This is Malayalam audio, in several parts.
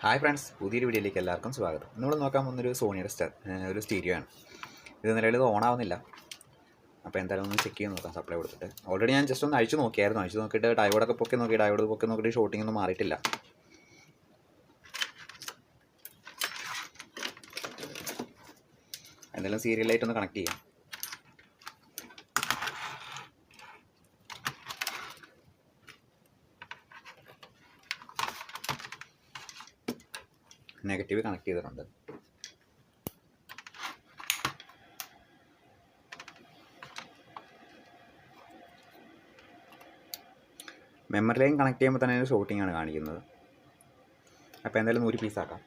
ഹായ് ഫ്രണ്ട്സ്, പുതിയൊരു വീഡിയോയിലേക്ക് എല്ലാവർക്കും സ്വാഗതം. നമ്മൾ നോക്കാൻ പോകുന്നൊരു സോണിയുടെ ഒരു സ്റ്റീരിയോ ആണ്. ഇത് നിലവിൽ ഇത് ഓൺ ആവുന്നില്ല. അപ്പോൾ എന്തായാലും ഒന്ന് ചെക്ക് ചെയ്ത് നോക്കാം സപ്ലൈ കൊടുത്തിട്ട്. ഓൾറെഡി ഞാൻ ജസ്റ്റ് ഒന്ന് അഴിച്ചു നോക്കിയിട്ട് ഡയോഡൊക്കെ പൊക്കി നോക്കിയിട്ട് ഷോട്ടിംഗ് ഒന്നും മാറിയിട്ടില്ല. എന്തായാലും സീരിയലായിട്ട് ഒന്ന് കണക്ട് ചെയ്യാം. നെഗറ്റീവ് കണക്ട് ചെയ്തിട്ടുണ്ട്. മെമ്മറി ലൈൻ കണക്ട് ചെയ്യുമ്പോൾ തന്നെ ഒരു ഷോട്ടിംഗ് ആണ് കാണിക്കുന്നത്. അപ്പോൾ എന്തായാലും 100 പീസാക്കാം.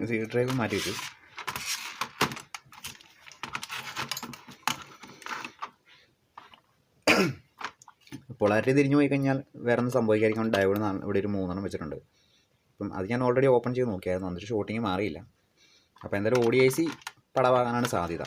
സി ഡ്രൈവ് മാറ്റിയിട്ട് പൊളാരിറ്റി തിരിഞ്ഞു പോയി കഴിഞ്ഞാൽ വേറെ ഒന്നും സംഭവിക്കാതിരിക്കാൻ ഡയോഡ് ഇവിടെ ഒരു 3 വെച്ചിട്ടുണ്ട്. അപ്പം അത് ഞാൻ ഓൾറെഡി ഓപ്പൺ ചെയ്ത് നോക്കിയായിരുന്നു. എന്നിട്ട് ഷോട്ടിങ് മാറിയില്ല. അപ്പോൾ എന്തായാലും ODIC പടവാകാനാണ് സാധ്യത.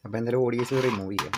അപ്പോൾ എന്തായാലും ODIC റിമൂവ് ചെയ്യാം.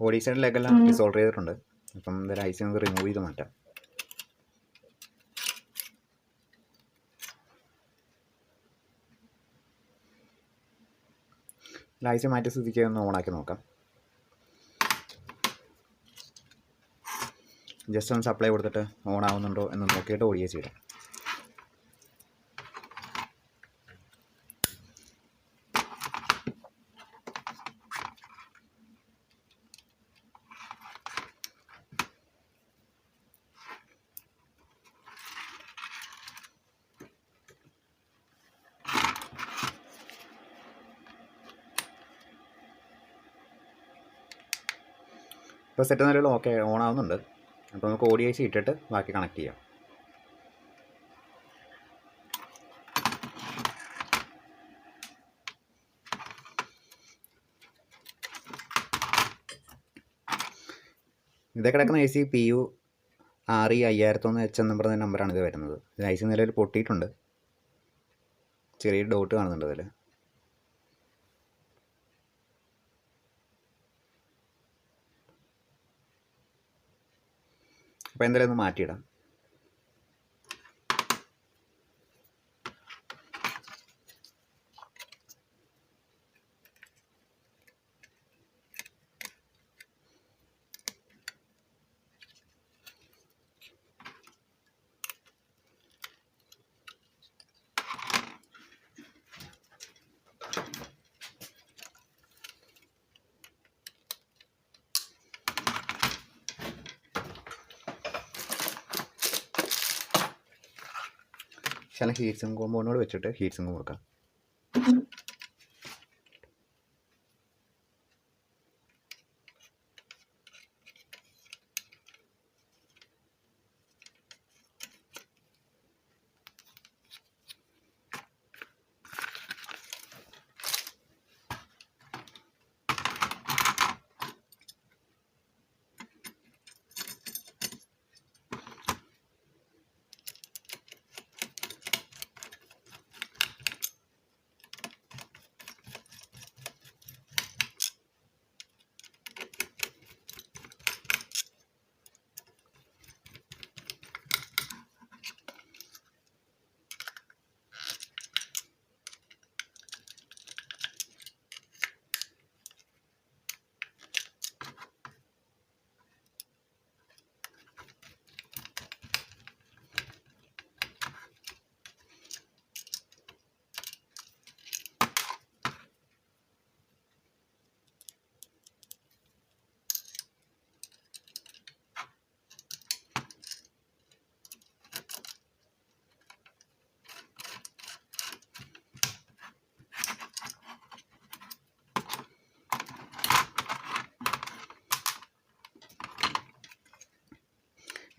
ODICയുടെ ലെഗെല്ലാം റിസോൾവ് ചെയ്തിട്ടുണ്ട്. അപ്പം എന്തായാലും IC നമുക്ക് റിമൂവ് ചെയ്ത് മാറ്റാം. IC മാറ്റി സ്ഥിതിക്ക് ഒന്ന് ഓണാക്കി നോക്കാം. ജസ്റ്റ് ഒന്ന് സപ്ലൈ കൊടുത്തിട്ട് ഓൺ ആവുന്നുണ്ടോ എന്ന് നോക്കിയിട്ട് ODIC ഇടാം. ഇപ്പോൾ സെറ്റ് നിലവിൽ ഓക്കെ ഓൺ ആവുന്നുണ്ട്. അപ്പോൾ നമുക്ക് ODIC ഇട്ടിട്ട് ബാക്കി കണക്ട് ചെയ്യാം. ഇതേ കിടക്കുന്ന AC PU RE5100H എന്ന് പറഞ്ഞ നമ്പറാണ് ഇത് വരുന്നത്. ഇത് IC നിലവിൽ പൊട്ടിയിട്ടുണ്ട്. ചെറിയ ഡോട്ട് കാണുന്നുണ്ട് അതിൽ. അപ്പോൾ എന്തായാലും ഒന്ന് മാറ്റിയിടാം. ശകലം ഹീറ്റ് സിങ്ക് കോമ്പൗണ്ടോട് വെച്ചിട്ട് ഹീറ്റ് സിങ്ക് കൊടുക്കാം.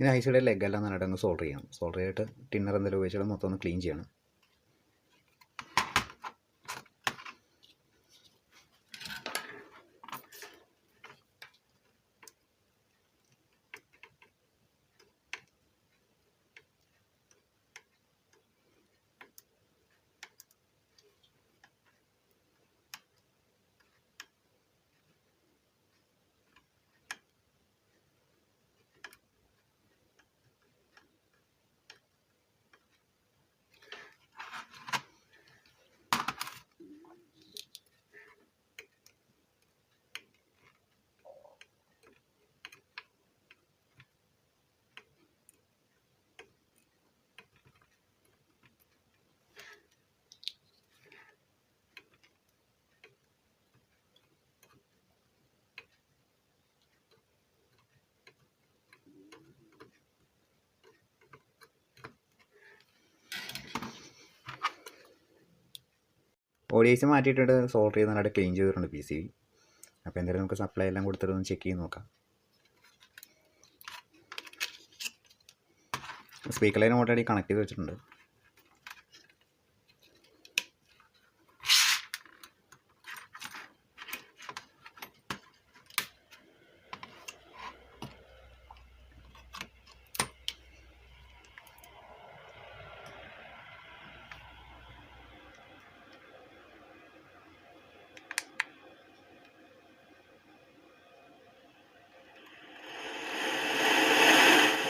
ഇനി ഐസിയുടെ ലെഗെല്ലാം നന്നായിട്ട് ഒന്ന് സോൾഡർ ചെയ്യണം. സോൾഡർ ചെയ്തിട്ട് ടിന്നർ എന്തെങ്കിലും ഉപയോഗിച്ചിട്ട് മൊത്തം ഒന്ന് ക്ലീൻ ചെയ്യണം. ODIC മാറ്റിയിട്ടിട്ട് സോൾഡർ ചെയ്ത് നന്നായിട്ട് ക്ലീൻ ചെയ്തിട്ടുണ്ട് PC. അപ്പോൾ എന്തായാലും നമുക്ക് സപ്ലൈ എല്ലാം കൊടുത്തിട്ട് ഒന്ന് ചെക്ക് ചെയ്ത് നോക്കാം. സ്പീക്കർ ലൈൻ ഓൾറെഡി കണക്ട് ചെയ്ത് വെച്ചിട്ടുണ്ട്.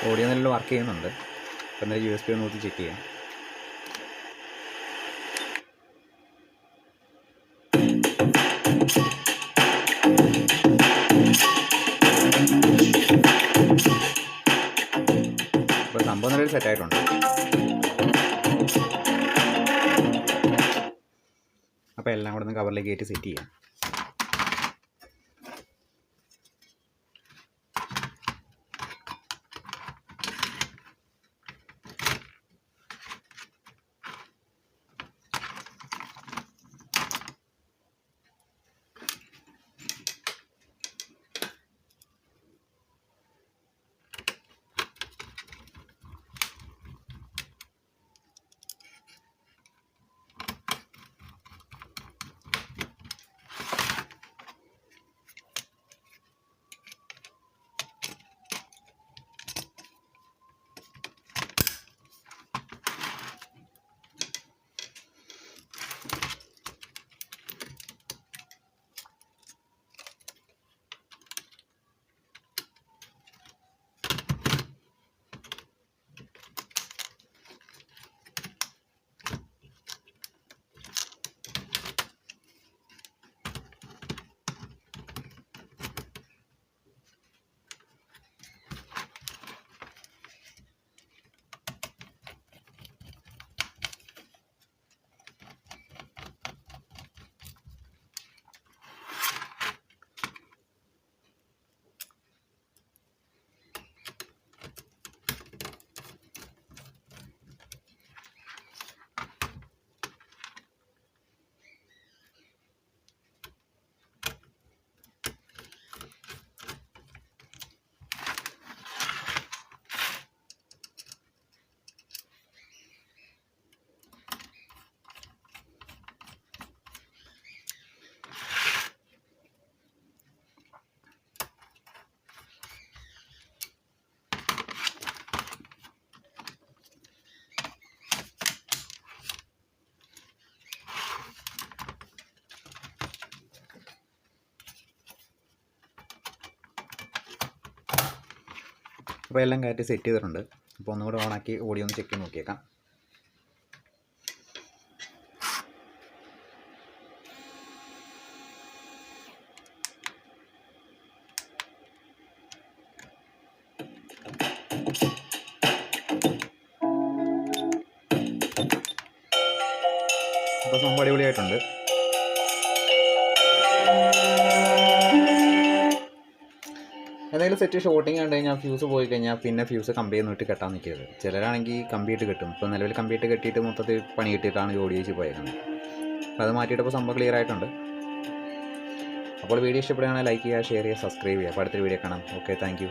ഓഡിയോ നല്ല വർക്ക് ചെയ്യുന്നുണ്ട്. അപ്പോൾ എന്തായാലും USB ഒന്ന് നോക്കി ചെക്ക് ചെയ്യാം. അപ്പോൾ സംഭവം നല്ലൊരു സെറ്റായിട്ടുണ്ട്. അപ്പോൾ എല്ലാം കൂടെ ഒന്ന് കവറിലേക്ക് കയറ്റി സെറ്റ് ചെയ്യാം. അപ്പോൾ എല്ലാം കയറ്റി സെറ്റ് ചെയ്തിട്ടുണ്ട്. അപ്പോൾ ഒന്നുകൂടെ ഓണാക്കി ഓഡിയോ ഒന്ന് ചെക്ക് ചെയ്ത് നോക്കിയേക്കാം. അപ്പോൾ സംഭവം അടിപൊളിയായിട്ടുണ്ട്. എന്തെങ്കിലും സെറ്റ് ഷോട്ടിങ് കണ്ടു കഴിഞ്ഞാൽ ഫ്യൂസ് പോയി കഴിഞ്ഞാൽ പിന്നെ ഫ്യൂസ് കമ്പി ഒന്നും ഇട്ട് കെട്ടാൻ നിൽക്കരുത്. ചിലരാണെങ്കിൽ കമ്പിയിട്ട് കെട്ടും. ഇപ്പോൾ നിലവിൽ കമ്പിയിട്ട് കെട്ടിയിട്ട് മൊത്തത്തിൽ പണി കിട്ടിയിട്ടാണ് ജോഡി വെച്ച് പോയേക്കുന്നത്. അപ്പോൾ അത് മാറ്റിയിട്ടപ്പോൾ സംഭവം ക്ലിയർ ആയിട്ടുണ്ട്. അപ്പോൾ വീഡിയോ ഇഷ്ടപ്പെടുകയാണെങ്കിൽ ലൈക്ക് ചെയ്യുക, ഷെയർ ചെയ്യുക, സബ്സ്ക്രൈബ് ചെയ്യുക. അപ്പോൾ അടുത്തൊരു വീഡിയോ കാണാം. Okay, thank you.